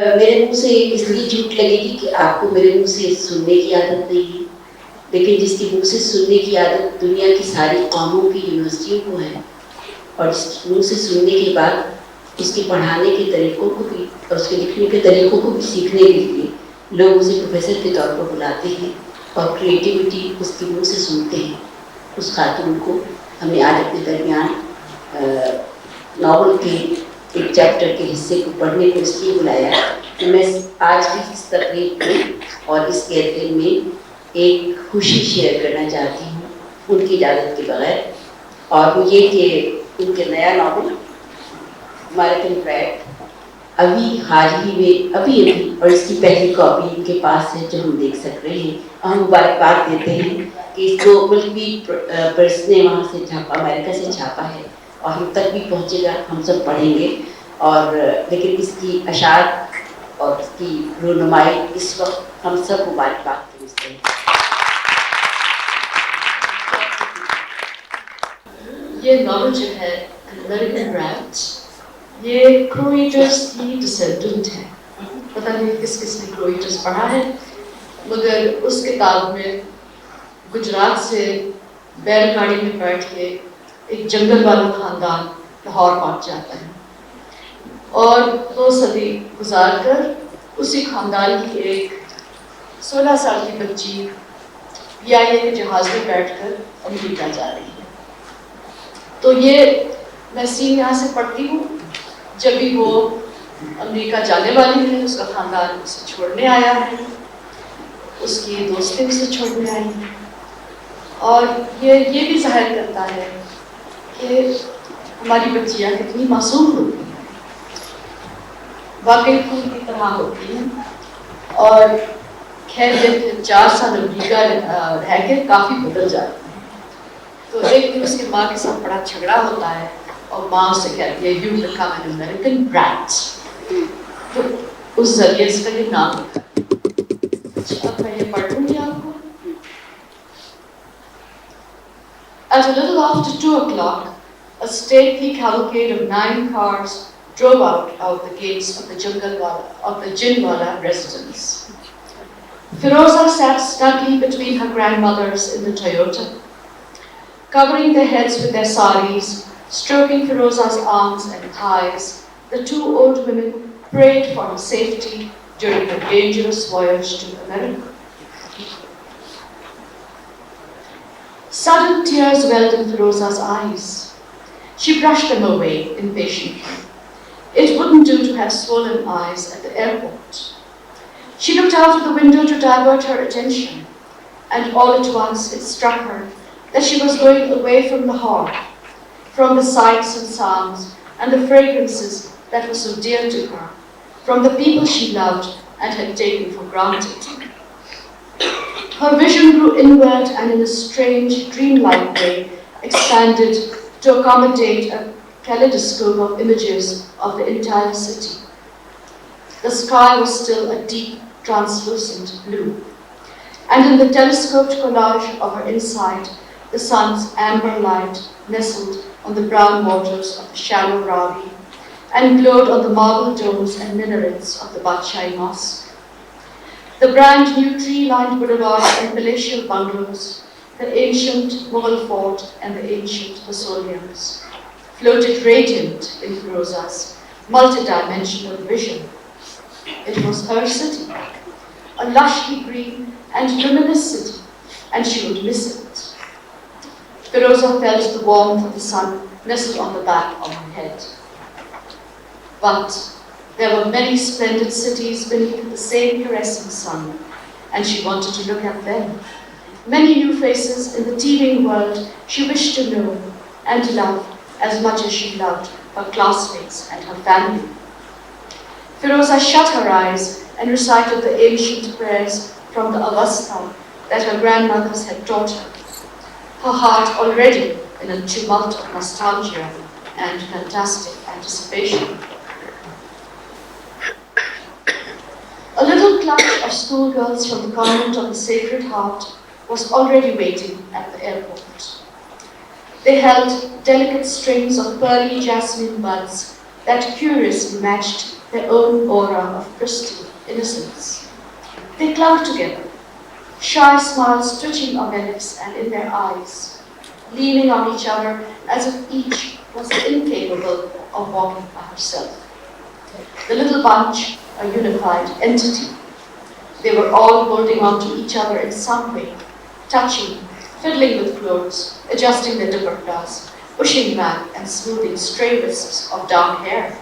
मेरे मुंह से इसलिए झूठ लगेगी कि आपको मेरे मुंह से सुनने की आदत नहीं है, लेकिन जिसकी मुंह से सुनने की आदत दुनिया की सारी कौमों की यूनिवर्सिटियों को है, और जिसकी मुंह से सुनने के बाद उसके पढ़ाने के तरीकों को भी और उसके लिखने के तरीकों को भी सीखने के लिए लोग उसे प्रोफेसर के तौर पर बुलाते हैं और क्रिएटिविटी उसकी मुंह से सुनते हैं, उस खातून को हमने आज अपने दरमियान नॉवल के एक चैप्टर के हिस्से को पढ़ने को इसलिए बुलाया कि मैं आज भी इस तकरीब में और इस गैदरिंग में एक खुशी शेयर करना चाहती हूँ उनकी इजाज़त के बगैर, और वो ये कि उनके नया नॉवल अमेरिकन ब्रैट अभी हाल ही में अभी और इसकी पहली कॉपी इनके पास है जो हम देख सक रहे हैं। हम मुबारकबाद देते हैं कि इसको मुल्की प्रेस ने वहाँ से छापा, अमेरिका से छापा है और हम तक भी पहुँचेगा, हम सब पढ़ेंगे। और लेकिन इसकी अशात और इसकी रोनुमाई इस वक्त हम सब मुबारकबाद समझते हैं। ये नॉवल जो है अमेरिकन ब्रैट, ये क्रोएटर्स की डिसेंडेंट है। पता नहीं किस किस ने क्रोएटर्स पढ़ा है, मगर उस किताब में गुजरात से बैलगाड़ी में बैठ के एक जंगल वाला खानदान लाहौर पहुंच जाता है और 2 सदी गुजार कर उसी खानदान की एक 16 साल की बच्ची या एक जहाज में बैठकर अमेरिका जा रही है। तो ये मैं सीन यहाँ से पढ़ती हूँ जब भी वो अमेरिका जाने वाली है, उसका खानदान उसे छोड़ने आया है, उसकी दोस्तें उसे छोड़ने आई हैं, और ये भी जाहिर करता है कि हमारी बच्चियाँ कितनी मासूम होती हैं, वाकई फूल की तरह होती हैं। और खैर जब 4 साल अमेरिका रह के काफ़ी बदल जाती हैं। तो एक दिन उसकी माँ के साथ बड़ा झगड़ा होता है और माँ उससे कहती है you become an American brat, तो उस जरिए इसका ये नाम होता है। अब मैं ये पढ़ लूँगी आपको। At a little after 2 o'clock, a stately cavalcade of 9 cars drove out of the gates of the Jinwala residence. Firoza sat snugly between her grandmothers in the Toyota, covering their heads with their saris, stroking Firoza's arms and thighs. The 2 old women prayed for her safety during her dangerous voyage to America. Sudden tears welled in Firoza's eyes. She brushed them away impatiently. It wouldn't do to have swollen eyes at the airport. She looked out of the window to divert her attention, and all at once it struck her that she was going away from Lahore, from the sights and sounds and the fragrances that were so dear to her, from the people she loved and had taken for granted. Her vision grew inward and in a strange, dreamlike way expanded to accommodate a kaleidoscope of images of the entire city. The sky was still a deep, translucent blue, and in the telescoped collage of her inside, the sun's amber light nestled on the brown waters of the shallow Ravi and glowed on the marble domes and minarets of the Badshai Mosque. The brand new tree-lined boulevards and palatial bungalows, the ancient Mughal fort and the ancient mausoleums floated radiant in Firoza's multidimensional vision. It was her city, a lushly green and luminous city, and she would miss it. Firoza felt the warmth of the sun nestled on the back of her head. But there were many splendid cities beneath the same caressing sun, and she wanted to look at them. Many new faces in the teeming world she wished to know and love as much as she loved her classmates and her family. Firoza shut her eyes and recited the ancient prayers from the Avastha that her grandmothers had taught her, her heart already in a tumult of nostalgia and fantastic anticipation. A little clutch of schoolgirls from the convent of the Sacred Heart was already waiting at the airport. They held delicate strings of pearly jasmine buds that curiously matched their own aura of pristine innocence. They clung together, shy smiles twitching on their lips and in their eyes, leaning on each other as if each was incapable of walking by herself. The little bunch, a unified entity. They were all holding on to each other in some way, touching, fiddling with clothes, adjusting their dupattas, pushing back and smoothing stray wisps of dark hair.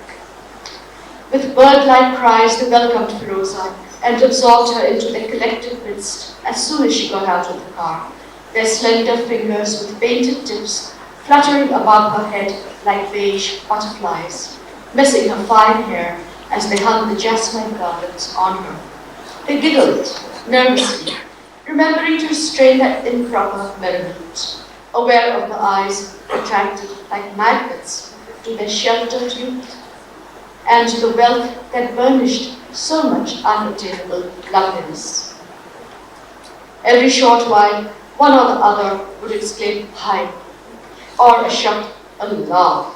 With bird-like cries, they welcomed Firoza and absorbed her into their collective midst as soon as she got out of the car, their slender fingers with painted tips fluttering above her head like beige butterflies, missing her fine hair as they hung the jasmine garlands on her. They giggled nervously, remembering to restrain that improper merriment, aware of the eyes attracted like magnets to their sheltered youth, and to the wealth that burnished so much unattainable loveliness. Every short while, one or the other would exclaim, "Hi," or a shout, "Allah,"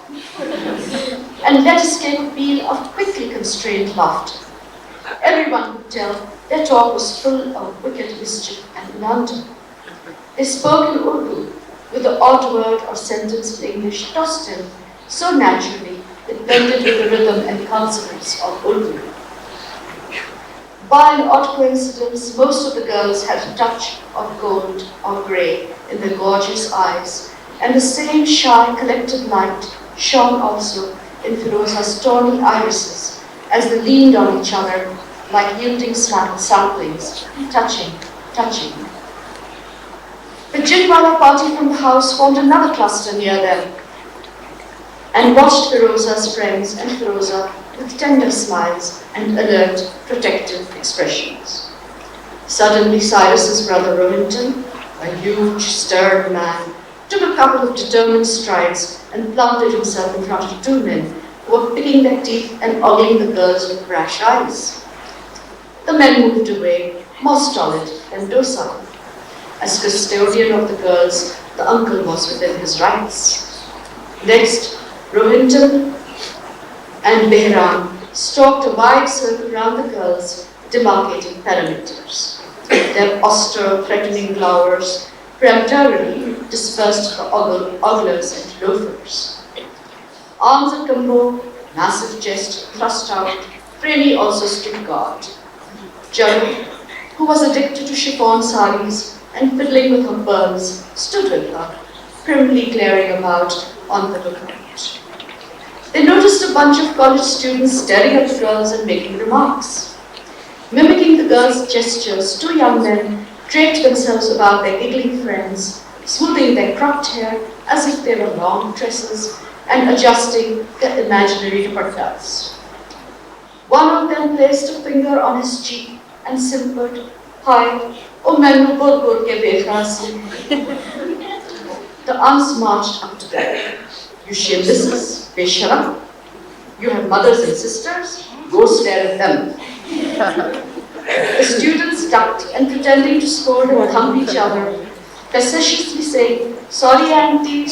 and let escape a peal of quickly constrained laughter. Everyone could tell their talk was full of wicked mischief and laughter. They spoke in Urdu, with the odd word or sentence in English tossed in so naturally it blended with the rhythm and consonants of Urdu. By an odd coincidence, most of the girls had a touch of gold or grey in their gorgeous eyes, and the same shy, collected light shone also in Firoza's tawny irises as they leaned on each other like yielding saplings, touching. The Jinwala party from the house formed another cluster near them and watched Firoza's friends and Firoza with tender smiles and alert, protective expressions. Suddenly, Cyrus's brother Rohinton, a huge, stern man, took a couple of determined strides and planted himself in front of two men who were picking their teeth and ogling the girls with brash eyes. The men moved away, more stolid and docile. As custodian of the girls, the uncle was within his rights. Next, Rohinton and Behram stalked a wide circle around the girls, demarcating perimeters. Their austere, threatening glowers peremptorily dispersed the oglers and loafers. Arms akimbo, massive chest thrust out, Premi also stood guard. Jaru, who was addicted to chiffon saris and fiddling with her pearls, stood with her, primly glaring about on the lookout. They noticed a bunch of college students staring at the girls and making remarks. Mimicking the girls' gestures, two young men draped themselves about their giggling friends, smoothing their cropped hair as if they were long tresses and adjusting their imaginary dupattas. One of them placed a finger on his cheek and simpered, "Hi, oh mainu bahut ke dekha si." The aunts marched up to them. "You shamelesses, besharam. You have mothers and sisters? Go stare at them." The students ducked and pretending to scold and thump each other, facetiously saying, sorry auntie,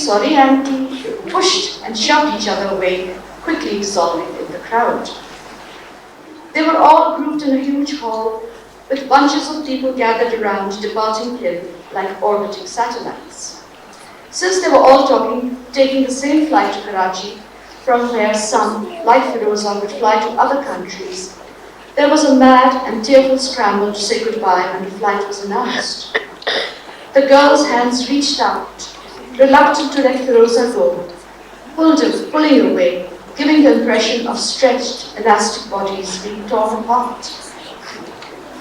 pushed and shoved each other away, quickly dissolving in the crowd. They were all grouped in a huge hall, with bunches of people gathered around, departing in like orbiting satellites. Since they were all taking the same flight to Karachi, from where some, like Firoza, would fly to other countries, there was a mad and tearful scramble to say goodbye when the flight was announced. The girls' hands reached out, reluctant to let Firoza go, pulling away, giving the impression of stretched, elastic bodies being torn apart.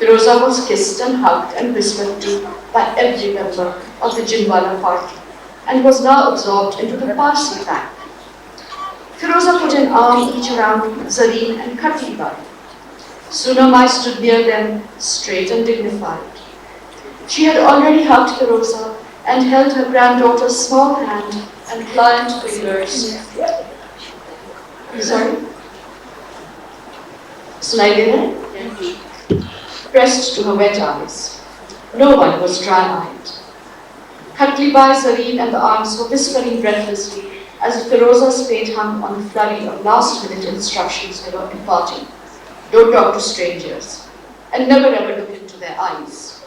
Firoza was kissed and hugged and whispered to by every member of the Jinwala party, and was now absorbed into the Parsi pack. Firoza put an arm each around Zareen and Khatiba. Sunamai stood near them, straight and dignified. She had already hugged Firoza and held her granddaughter's small hand and pliant fingers. Sorry? Sunai de hai? Pressed to her wet eyes. No one was dry-eyed. Khatlibai, Zareen and the aunts were whispering breathlessly as if Firoza's fate hung on the flurry of last-minute instructions they were imparting. don't talk to strangers, and never ever look into their eyes.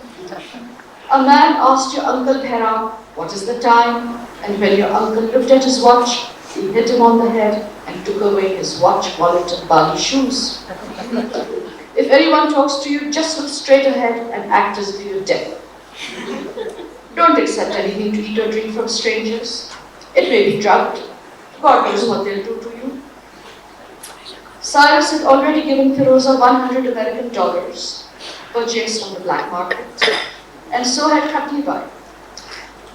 A man asked your Uncle Bhera, what is the time? And when your uncle looked at his watch, he hit him on the head and took away his watch, wallet, and baggy shoes. If anyone talks to you, just look straight ahead and act as if you're deaf. Don't accept anything to eat or drink from strangers. It may be drugged. God knows what they'll do to you. Cyrus had already given Firoza $100 American purchased on the black market, and so had Khatibai.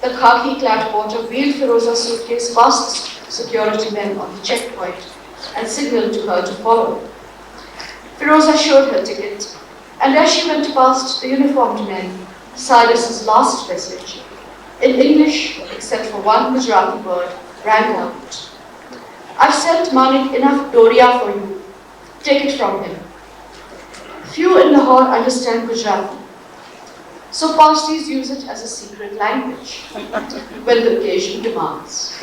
The khaki-clad porter wheeled Firoza's suitcase past the security men on the checkpoint and signaled to her to follow. Firoza showed her ticket, and as she went past the uniformed men, Cyrus's last message, in English except for one Gujarati word, rang out. I've sent Manik enough Doria for you. Take it from him. Few in Lahore understand Gujarati, so Parsis use it as a secret language when the occasion demands.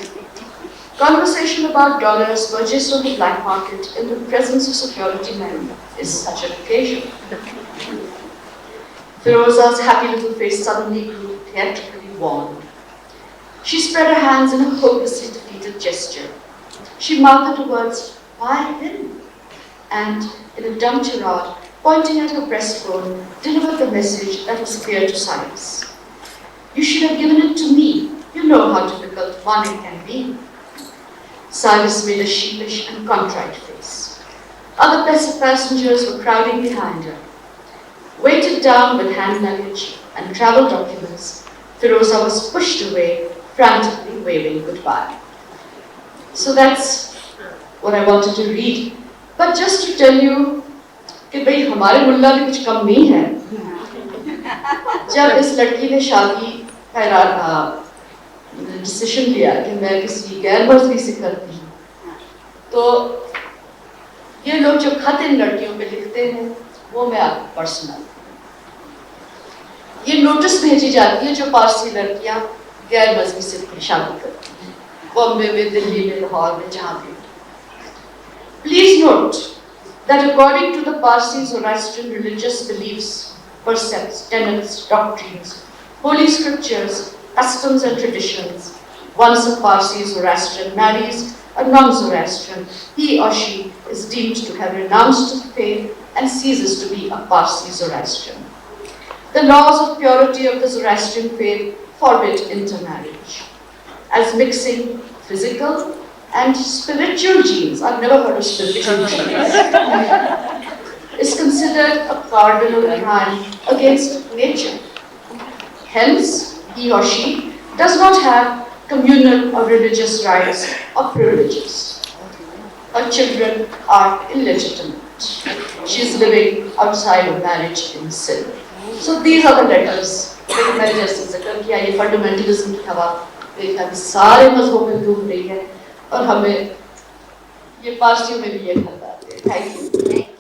Conversation about dollars purchased on the black market in the presence of security men is such an occasion. Firoza's happy little face suddenly grew theatrically wan. She spread her hands in a hopelessly defeated gesture. She mouthed the words, why him? And in a dumb tirade, pointing at her breastbone, delivered the message that was clear to Cyrus. You should have given it to me. You know how difficult Manik can be. Cyrus made a sheepish and contrite face. Other passengers were crowding behind her. Weighted down with hand luggage and travel documents, Firoza was pushed away, frantically waving goodbye. So that's what I wanted to read. But just to tell you कि भाई हमारे मुल्ला भी कुछ कम नहीं है। जब इस लड़की ने शादी का डिसीजन लिया कि मैं किसी गैर मर्जी से करती हूँ, तो ये लोग जो खत इन लड़कियों पे लिखते हैं, वो मैं आपको पर्सनल, ये नोटिस भेजी जाती है जो पारसी लड़कियाँ गैर मर्जी से शादी करती हैं, बॉम्बे में, दिल्ली में, लाहौर में, जहाँ भी। Please note that according to the Parsi Zoroastrian religious beliefs, precepts, tenets, doctrines, holy scriptures, customs and traditions, once a Parsi Zoroastrian marries a non-Zoroastrian, he or she is deemed to have renounced the faith and ceases to be a Parsi Zoroastrian. The laws of purity of the Zoroastrian faith forbid intermarriage, as mixing physical and spiritual genes, I've never heard of spiritual genes, is considered a cardinal crime against nature. Hence, he or she does not have communal or religious rights or privileges. Her children are illegitimate. She is living outside of marriage in sin. So these are the letters. मैंने जैसे जिक्र किया, ये fundamentalism की हवा देखा कि सारे मजहबों में घूम रही है और हमें ये पारसियों में भी ये खतरा है। Thank you.